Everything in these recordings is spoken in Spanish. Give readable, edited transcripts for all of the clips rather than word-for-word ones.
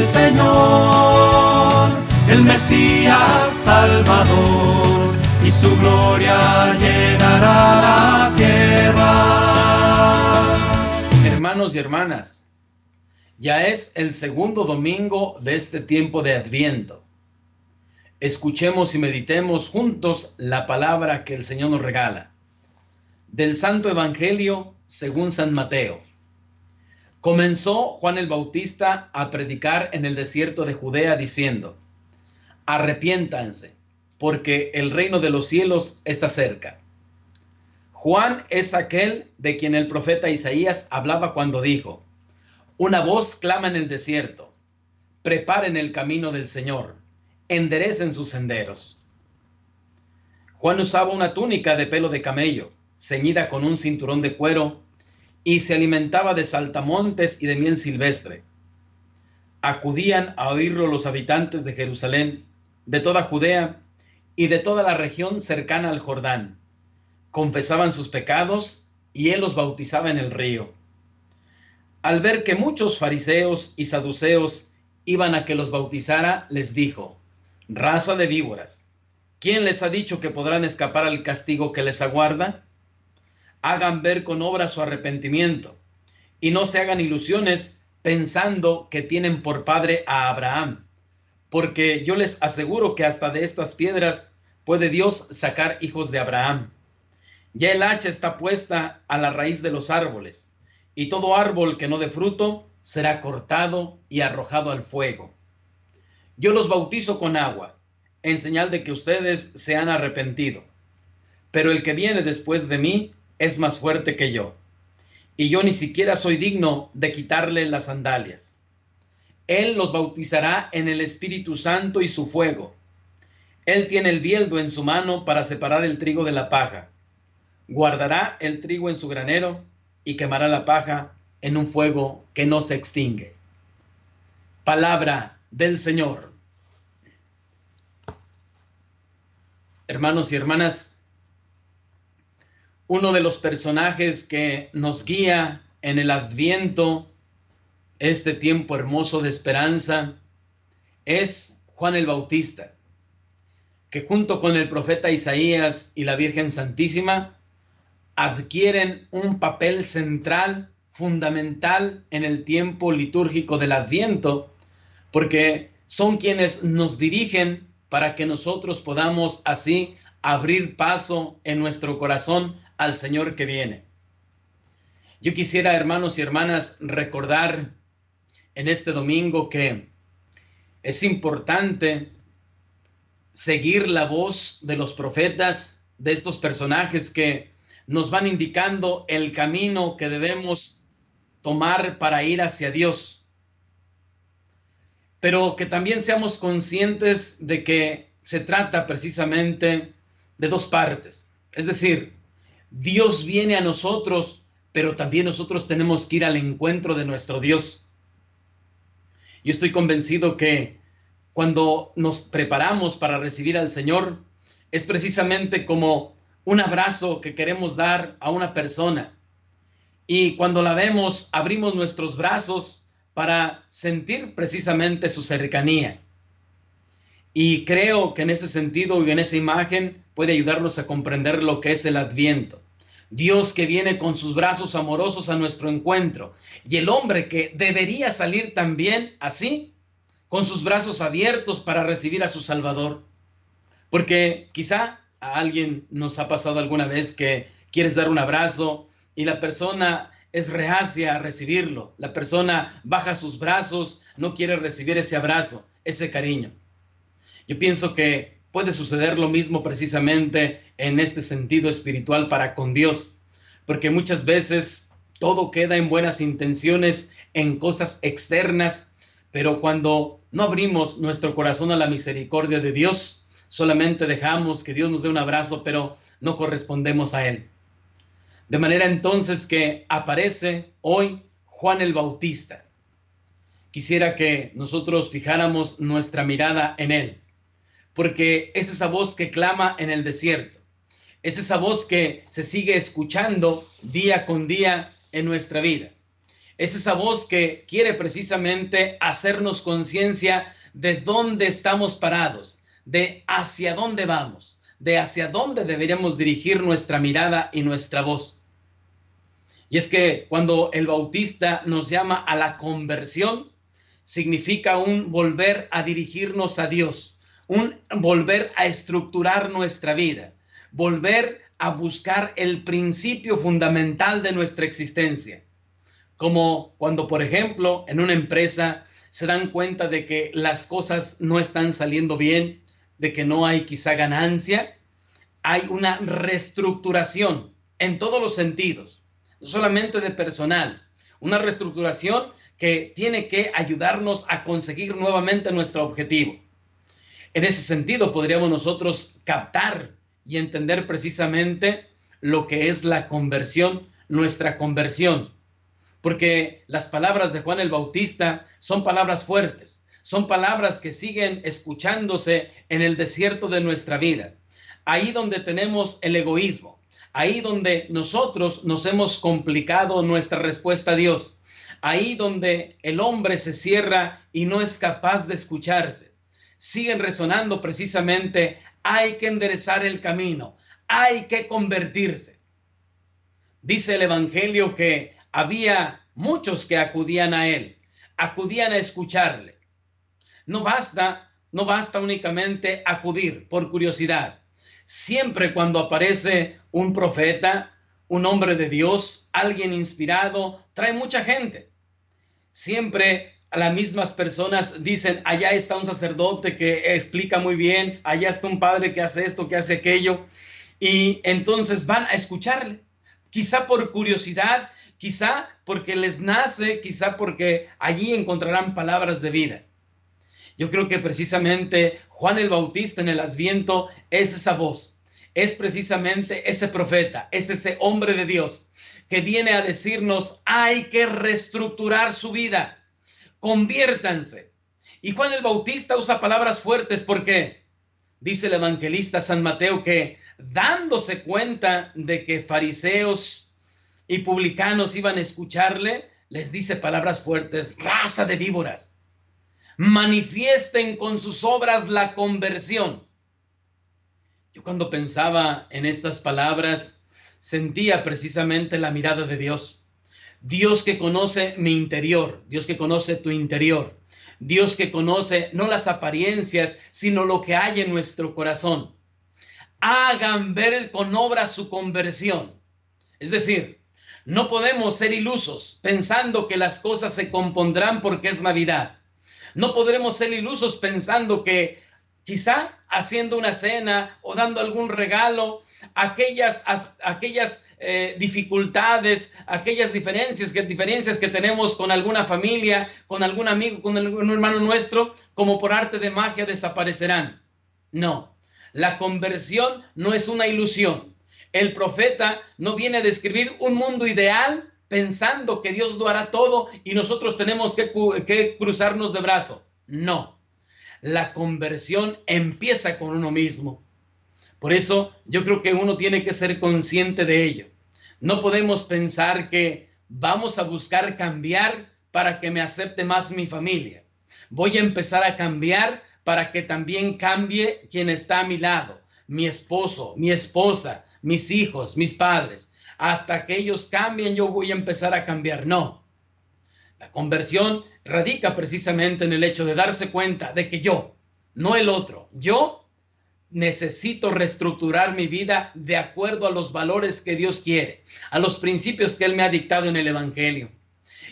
Señor, el Mesías Salvador, y su gloria llenará la tierra. Hermanos y hermanas, ya es el segundo domingo de este tiempo de Adviento. Escuchemos y meditemos juntos la palabra que el Señor nos regala. Del Santo Evangelio según San Mateo. Comenzó Juan el Bautista a predicar en el desierto de Judea diciendo: arrepiéntanse, porque el reino de los cielos está cerca. Juan es aquel de quien el profeta Isaías hablaba cuando dijo: una voz clama en el desierto, preparen el camino del Señor, enderecen sus senderos. Juan usaba una túnica de pelo de camello, ceñida con un cinturón de cuero, y se alimentaba de saltamontes y de miel silvestre. Acudían a oírlo los habitantes de Jerusalén, de toda Judea y de toda la región cercana al Jordán. Confesaban sus pecados y él los bautizaba en el río. Al ver que muchos fariseos y saduceos iban a que los bautizara, les dijo: raza de víboras, ¿quién les ha dicho que podrán escapar al castigo que les aguarda? Hagan ver con obras su arrepentimiento, y no se hagan ilusiones pensando que tienen por padre a Abraham, porque yo les aseguro que hasta de estas piedras puede Dios sacar hijos de Abraham. Ya el hacha está puesta a la raíz de los árboles, y todo árbol que no dé fruto será cortado y arrojado al fuego. Yo los bautizo con agua, en señal de que ustedes se han arrepentido, pero el que viene después de mí es más fuerte que yo, y yo ni siquiera soy digno de quitarle las sandalias. Él los bautizará en el Espíritu Santo y su fuego. Él tiene el bieldo en su mano para separar el trigo de la paja. Guardará el trigo en su granero y quemará la paja en un fuego que no se extingue. Palabra del Señor. Hermanos y hermanas, uno de los personajes que nos guía en el Adviento, este tiempo hermoso de esperanza, es Juan el Bautista, que junto con el profeta Isaías y la Virgen Santísima adquieren un papel central, fundamental en el tiempo litúrgico del Adviento, porque son quienes nos dirigen para que nosotros podamos así abrir paso en nuestro corazón al Señor que viene. Yo quisiera, hermanos y hermanas, recordar en este domingo que es importante seguir la voz de los profetas, de estos personajes que nos van indicando el camino que debemos tomar para ir hacia Dios. Pero que también seamos conscientes de que se trata precisamente de dos partes. Es decir, Dios viene a nosotros, pero también nosotros tenemos que ir al encuentro de nuestro Dios. Yo estoy convencido que cuando nos preparamos para recibir al Señor, es precisamente como un abrazo que queremos dar a una persona. Y cuando la vemos, abrimos nuestros brazos para sentir precisamente su cercanía. Y creo que en ese sentido y en esa imagen puede ayudarnos a comprender lo que es el Adviento. Dios que viene con sus brazos amorosos a nuestro encuentro, y el hombre que debería salir también así, con sus brazos abiertos para recibir a su Salvador. Porque quizá a alguien nos ha pasado alguna vez que quieres dar un abrazo y la persona es reacia a recibirlo. La persona baja sus brazos, no quiere recibir ese abrazo, ese cariño. Yo pienso que puede suceder lo mismo precisamente en este sentido espiritual para con Dios, porque muchas veces todo queda en buenas intenciones, en cosas externas, pero cuando no abrimos nuestro corazón a la misericordia de Dios, solamente dejamos que Dios nos dé un abrazo, pero no correspondemos a Él. De manera entonces que aparece hoy Juan el Bautista. Quisiera que nosotros fijáramos nuestra mirada en Él, porque es esa voz que clama en el desierto, es esa voz que se sigue escuchando día con día en nuestra vida. Es esa voz que quiere precisamente hacernos conciencia de dónde estamos parados, de hacia dónde vamos, de hacia dónde deberíamos dirigir nuestra mirada y nuestra voz. Y es que cuando el Bautista nos llama a la conversión, significa un volver a dirigirnos a Dios, un volver a estructurar nuestra vida, volver a buscar el principio fundamental de nuestra existencia. Como cuando, por ejemplo, en una empresa se dan cuenta de que las cosas no están saliendo bien, de que no hay quizá ganancia, hay una reestructuración en todos los sentidos, no solamente de personal, una reestructuración que tiene que ayudarnos a conseguir nuevamente nuestro objetivo. En ese sentido, podríamos nosotros captar y entender precisamente lo que es la conversión, nuestra conversión. Porque las palabras de Juan el Bautista son palabras fuertes, son palabras que siguen escuchándose en el desierto de nuestra vida. Ahí donde tenemos el egoísmo, ahí donde nosotros nos hemos complicado nuestra respuesta a Dios, ahí donde el hombre se cierra y no es capaz de escucharse, siguen resonando precisamente: hay que enderezar el camino, hay que convertirse. Dice el Evangelio que había muchos que acudían a él, acudían a escucharle. No basta únicamente acudir por curiosidad. Siempre cuando aparece un profeta, un hombre de Dios, alguien inspirado, trae mucha gente. Siempre las mismas personas dicen: allá está un sacerdote que explica muy bien, allá está un padre que hace esto, que hace aquello. Y entonces van a escucharle, quizá por curiosidad, quizá porque les nace, quizá porque allí encontrarán palabras de vida. Yo creo que precisamente Juan el Bautista en el Adviento es esa voz, es precisamente ese profeta, es ese hombre de Dios que viene a decirnos: hay que reestructurar su vida, conviértanse. Y Juan el Bautista usa palabras fuertes porque dice el evangelista San Mateo que, dándose cuenta de que fariseos y publicanos iban a escucharle, les dice palabras fuertes: raza de víboras, manifiesten con sus obras la conversión. Yo cuando pensaba en estas palabras, sentía precisamente la mirada de Dios. Dios que conoce mi interior, Dios que conoce tu interior, Dios que conoce no las apariencias, sino lo que hay en nuestro corazón. Hagan ver con obra su conversión. Es decir, no podemos ser ilusos pensando que las cosas se compondrán porque es Navidad. No podremos ser ilusos pensando que quizá haciendo una cena o dando algún regalo, aquellas dificultades, aquellas diferencias que tenemos con alguna familia, con algún amigo, con algún hermano nuestro, como por arte de magia desaparecerán. No, la conversión no es una ilusión. El profeta no viene a describir un mundo ideal pensando que Dios lo hará todo y nosotros tenemos que cruzarnos de brazo. No, la conversión empieza con uno mismo. Por eso yo creo que uno tiene que ser consciente de ello. No podemos pensar que vamos a buscar cambiar para que me acepte más mi familia. Voy a empezar a cambiar para que también cambie quien está a mi lado, mi esposo, mi esposa, mis hijos, mis padres. Hasta que ellos cambien, yo voy a empezar a cambiar. No. La conversión radica precisamente en el hecho de darse cuenta de que yo, no el otro, yo necesito reestructurar mi vida de acuerdo a los valores que Dios quiere, a los principios que Él me ha dictado en el Evangelio.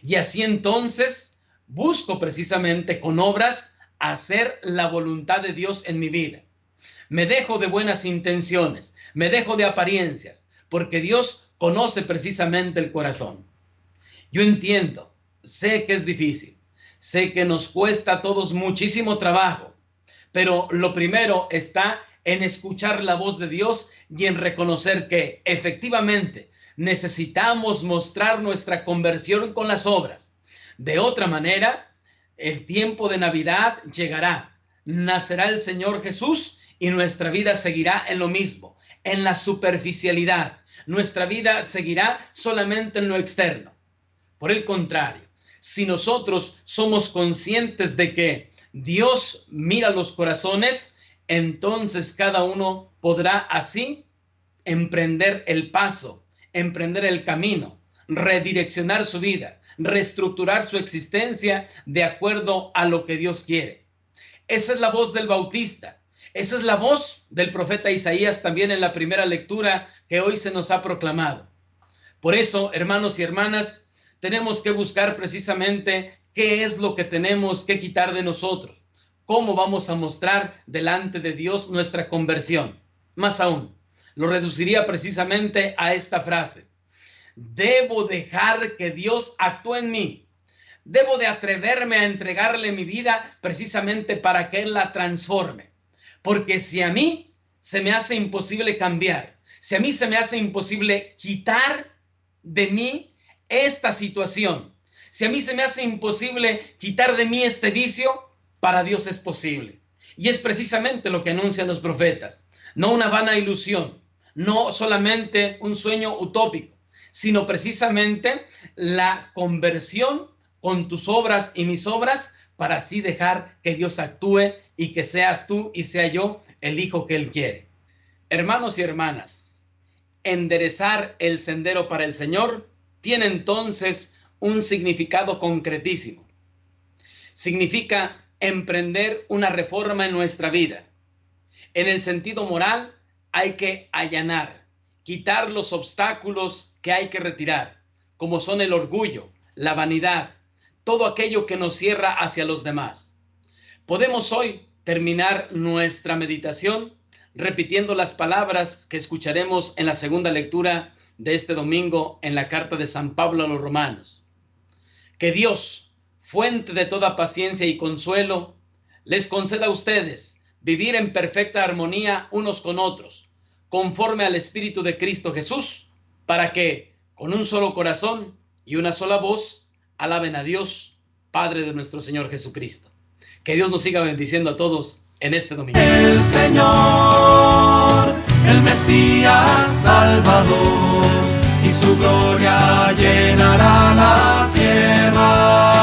Y así entonces busco precisamente con obras hacer la voluntad de Dios en mi vida. Me dejo de buenas intenciones, me dejo de apariencias, porque Dios conoce precisamente el corazón. Yo entiendo, sé que es difícil, sé que nos cuesta a todos muchísimo trabajo, pero lo primero está en escuchar la voz de Dios y en reconocer que efectivamente necesitamos mostrar nuestra conversión con las obras. De otra manera, el tiempo de Navidad llegará, nacerá el Señor Jesús y nuestra vida seguirá en lo mismo, en la superficialidad. Nuestra vida seguirá solamente en lo externo. Por el contrario, si nosotros somos conscientes de que Dios mira los corazones, entonces cada uno podrá así emprender el paso, emprender el camino, redireccionar su vida, reestructurar su existencia de acuerdo a lo que Dios quiere. Esa es la voz del Bautista. Esa es la voz del profeta Isaías también en la primera lectura que hoy se nos ha proclamado. Por eso, hermanos y hermanas, tenemos que buscar precisamente qué es lo que tenemos que quitar de nosotros. ¿Cómo vamos a mostrar delante de Dios nuestra conversión? Más aún, lo reduciría precisamente a esta frase: debo dejar que Dios actúe en mí. Debo de atreverme a entregarle mi vida precisamente para que Él la transforme. Porque si a mí se me hace imposible cambiar, si a mí se me hace imposible quitar de mí esta situación, si a mí se me hace imposible quitar de mí este vicio, para Dios es posible. Y es precisamente lo que anuncian los profetas. No una vana ilusión, no solamente un sueño utópico, sino precisamente la conversión con tus obras y mis obras, para así dejar que Dios actúe y que seas tú y sea yo el hijo que Él quiere. Hermanos y hermanas, enderezar el sendero para el Señor tiene entonces un significado concretísimo. Significa emprender una reforma en nuestra vida. En el sentido moral hay que allanar, quitar los obstáculos que hay que retirar, como son el orgullo, la vanidad, todo aquello que nos cierra hacia los demás. Podemos hoy terminar nuestra meditación repitiendo las palabras que escucharemos en la segunda lectura de este domingo en la carta de San Pablo a los Romanos. Que Dios, fuente de toda paciencia y consuelo, les conceda a ustedes vivir en perfecta armonía unos con otros, conforme al Espíritu de Cristo Jesús, para que, con un solo corazón y una sola voz, alaben a Dios, Padre de nuestro Señor Jesucristo. Que Dios nos siga bendiciendo a todos en este domingo. El Señor, el Mesías Salvador, y su gloria llenará la tierra.